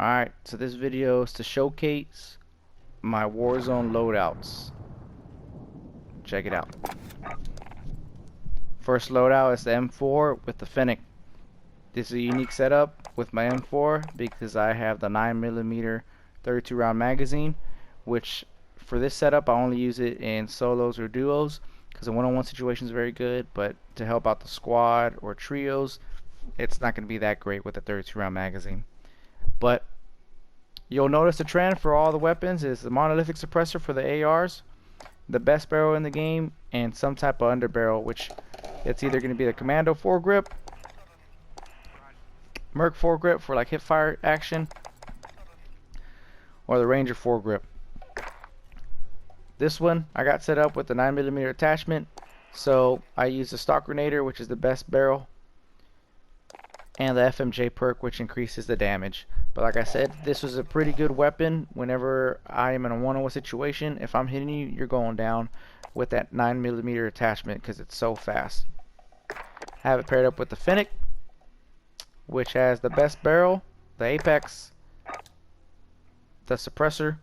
Alright, so this video is to showcase my Warzone loadouts. Check it out. First loadout is the M4 with the Fennec. This is a unique setup with my M4 because I have the 9mm 32 round magazine, which for this setup I only use it in solos or duos because the one-on-one situation is very good, but to help out the squad or trios it's not going to be that great with the 32 round magazine. But you'll notice the trend for all the weapons is the monolithic suppressor for the ARs, the best barrel in the game, and some type of underbarrel, which it's either going to be the Commando foregrip, Merc foregrip for like hip fire action, or the Ranger foregrip. This one I got set up with the 9mm attachment, so I use the stock grenadier, which is the best barrel, and the FMJ perk, which increases the damage. But like I said, this was a pretty good weapon whenever I am in a one-on-one situation. If I'm hitting you, you're going down with that 9mm attachment because it's so fast. I have it paired up with the Fennec, which has the best barrel, the Apex, the suppressor.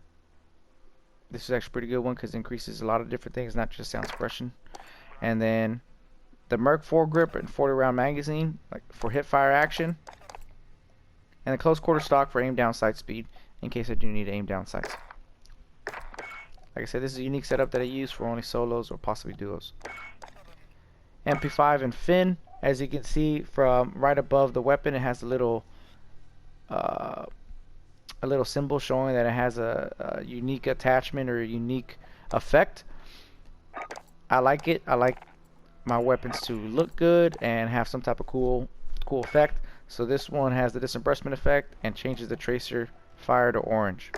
This is actually a pretty good one because it increases a lot of different things, not just sound suppression. And then the Merc foregrip and 40 round magazine, like for hip fire action, and the close quarter stock for aim down sight speed in case I do need to aim down sights. Like I said, this is a unique setup that I use for only solos or possibly duos. MP5 and fin, as you can see from right above the weapon, it has a little symbol showing that it has a unique attachment or a unique effect. I like it. I like my weapons to look good and have some type of cool effect. So this one has the disembrushment effect and changes the tracer fire to orange.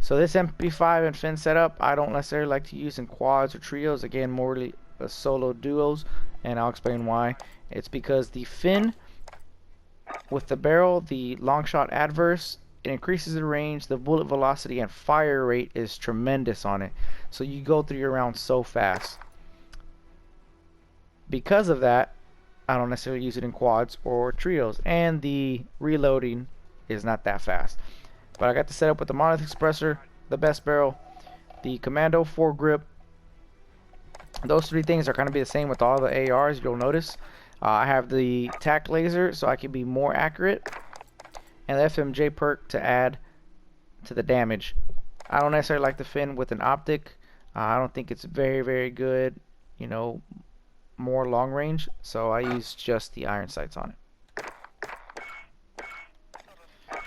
So this MP5 and fin setup I don't necessarily like to use in quads or trios, again more solo duos, and I'll explain why. It's because the fin with the barrel, the long shot adverse, it increases the range, the bullet velocity and fire rate is tremendous on it, so you go through your rounds so fast. Because of that, I don't necessarily use it in quads or trios, and the reloading is not that fast. But I got the setup with the monolithic suppressor, the best barrel, the Commando foregrip. Those three things are going to be the same with all the ARs, you'll notice. I have the tac laser so I can be more accurate, and the FMJ perk to add to the damage. I don't necessarily like the fin with an optic. I don't think it's very good, you know, more long range, so I use just the iron sights on it.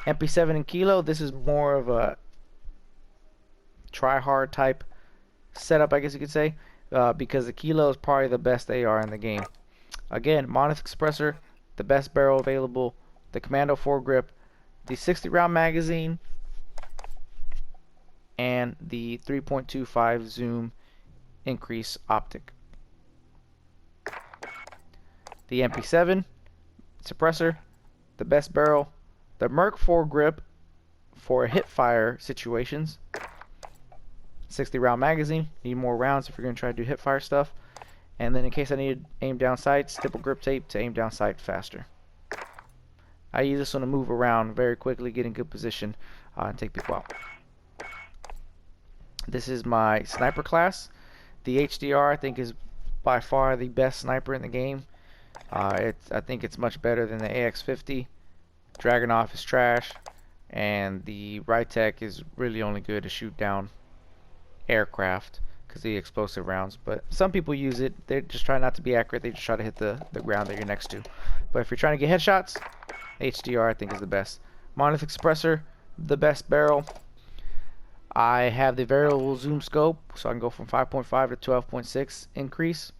MP7 and Kilo, this is more of a try hard type setup, I guess you could say, because the Kilo is probably the best AR in the game. Again, monolithic suppressor, the best barrel available, the Commando foregrip, the 60 round magazine, and the 3.25 zoom increase optic. The MP7 suppressor, the best barrel, the Merc foregrip for hip fire situations, 60 round magazine, need more rounds if you're going to try to do hip fire stuff, and then in case I need aim down sights, stipple grip tape to aim down sight faster. I use this one to move around very quickly, get in good position, and take people out. This is my sniper class. The HDR I think is by far the best sniper in the game. I think it's much better than the AX50. Dragunov is trash, and the Rytec is really only good to shoot down aircraft because of the explosive rounds. But some people use it, they just try not to be accurate, they just try to hit the ground that you're next to. But if you're trying to get headshots, HDR I think is the best. Monolithic suppressor, the best barrel. I have the variable zoom scope, so I can go from 5.5 to 12.6 increase.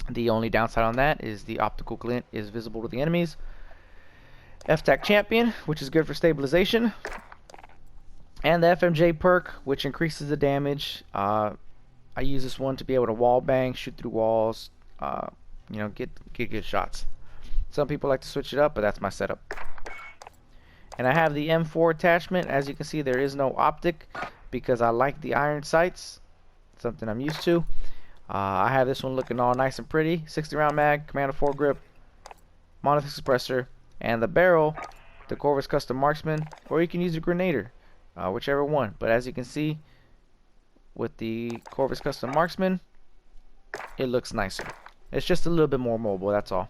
The only downside on that is the optical glint is visible to the enemies. FTAC champion, which is good for stabilization, and the FMJ perk, which increases the damage. I use this one to be able to wall bang, shoot through walls, you know, get good shots. Some people like to switch it up, but that's my setup. And I have the M4 attachment. As you can see, there is no optic because I like the iron sights, something I'm used to. I have this one looking all nice and pretty. 60 round mag, Commando foregrip, monolithic suppressor, And the barrel, the Corvus Custom Marksman, or you can use a Grenader, whichever one. But as you can see, with the Corvus Custom Marksman, it looks nicer. It's just a little bit more mobile, that's all.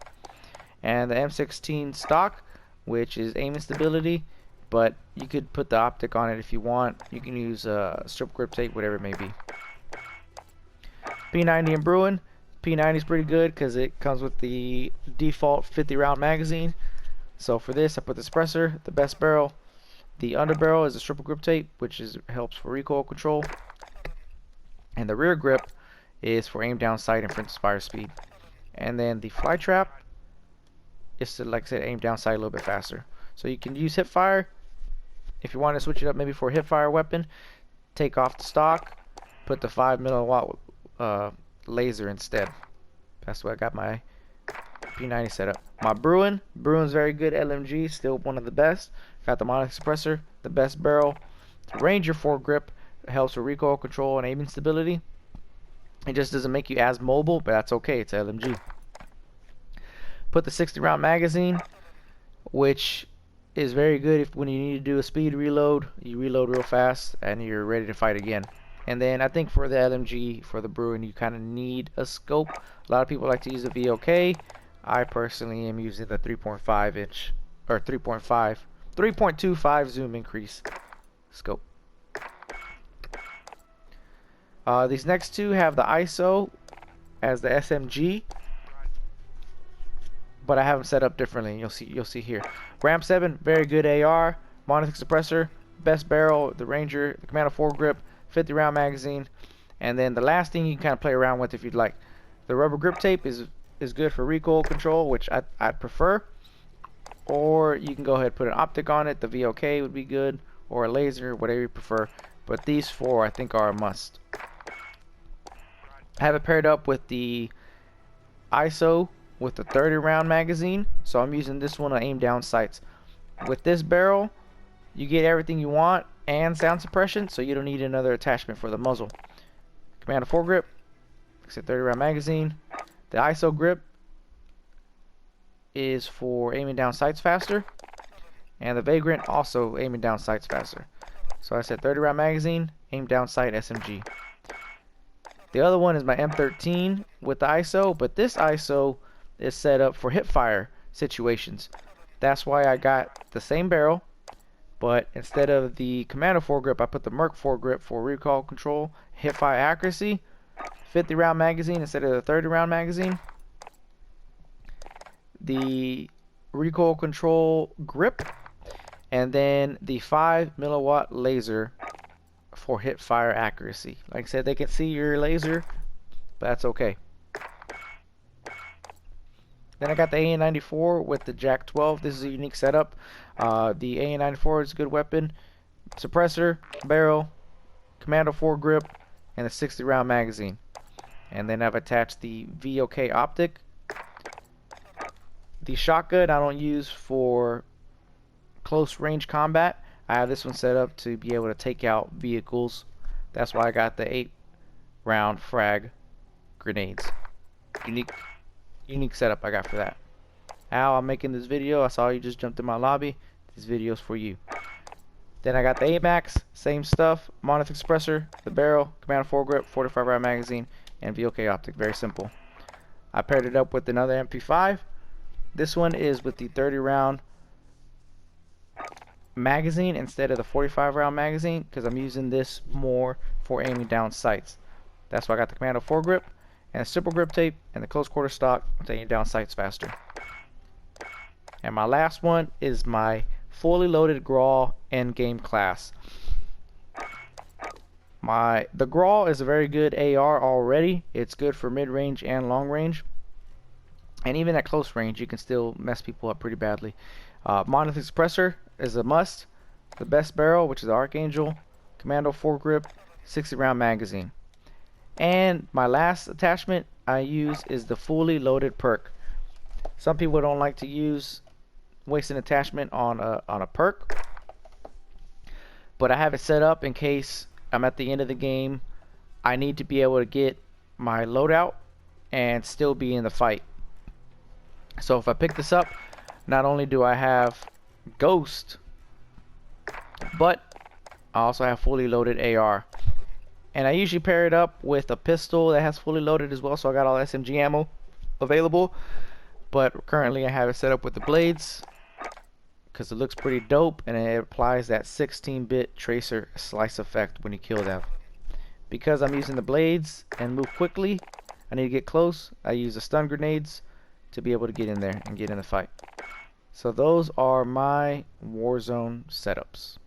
And the M16 stock, which is aiming stability, but you could put the optic on it if you want. You can use strip grip tape, whatever it may be. P90 and Bruin. P90 is pretty good because it comes with the default 50 round magazine. So for this, I put the suppressor, the best barrel. The underbarrel is a triple grip tape, which helps for recoil control. And the rear grip is for aim down sight and frontal fire speed. And then the fly trap is to, like I said, aim down sight a little bit faster. So you can use hip fire if you want to switch it up maybe for a hip fire weapon. Take off the stock, put the 5 milliwatt laser instead. That's the way I got my P90 set up. My Bruin's very good LMG, still one of the best. Got the mono suppressor, the best barrel. Ranger foregrip helps with recoil control and aiming stability. It just doesn't make you as mobile, but that's okay, it's LMG. Put the 60 round magazine, which is very good if when you need to do a speed reload, you reload real fast and you're ready to fight again. And then I think for the LMG, for the Bruin, you kind of need a scope. A lot of people like to use the VOK. I personally am using the 3.5 inch or 3.25 zoom increase scope. These next two have the ISO as the SMG, but I have them set up differently. You'll see here. Ram 7, very good AR, monolithic suppressor, best barrel, the Ranger, the Commando foregrip, 50 round magazine, and then the last thing you can kind of play around with if you'd like. The rubber grip tape is good for recoil control, which I'd prefer, or you can go ahead and put an optic on it. The VOK would be good, or a laser, whatever you prefer, but these four I think are a must. I have it paired up with the ISO with the 30 round magazine, so I'm using this one to aim down sights. With this barrel, you get everything you want and sound suppression, so you don't need another attachment for the muzzle. Commando foregrip, it's a 30 round magazine. The ISO grip is for aiming down sights faster, and the Vagrant also aiming down sights faster. So I said 30 round magazine, aim down sight SMG. The other one is my M13 with the ISO, but this ISO is set up for hip fire situations. That's why I got the same barrel, but instead of the Commando foregrip, I put the Merc foregrip for recoil control, hip fire accuracy, 50 round magazine instead of the 30 round magazine, the recoil control grip, and then the 5 milliwatt laser for hip fire accuracy. Like I said, they can see your laser, but that's okay. Then I got the AN-94 with the Jack 12. This is a unique setup. The AN-94 is a good weapon. Suppressor, barrel, Commando foregrip, and a 60 round magazine. And then I've attached the VOK optic. The shotgun I don't use for close range combat. I have this one set up to be able to take out vehicles. That's why I got the 8 round frag grenades. Unique setup I got for that. Al, I'm making this video. I saw you just jumped in my lobby. This video's for you. Then I got the AMAX, same stuff. Monolithic suppressor, the barrel, Commando foregrip, 45 round magazine, and VOK optic. Very simple. I paired it up with another MP5. This one is with the 30 round magazine instead of the 45 round magazine because I'm using this more for aiming down sights. That's why I got the Commando foregrip and a simple grip tape and the close quarter stock to aim down sights faster. And my last one is my fully loaded Grawl endgame class. The Grawl is a very good AR already. It's good for mid-range and long range, and even at close range you can still mess people up pretty badly. Monolithic suppressor is a must. The best barrel, which is the Archangel, Commando foregrip, 60 round magazine. And my last attachment I use is the fully loaded perk. Some people don't like to waste an attachment on a perk, but I have it set up in case I'm at the end of the game. I need to be able to get my loadout and still be in the fight. So if I pick this up, not only do I have Ghost, but I also have fully loaded AR. And I usually pair it up with a pistol that has fully loaded as well, so I got all SMG ammo available. But currently I have it set up with the blades because it looks pretty dope, and it applies that 16-bit tracer slice effect when you kill them. Because I'm using the blades and move quickly, I need to get close. I use the stun grenades to be able to get in there and get in the fight. So those are my Warzone setups.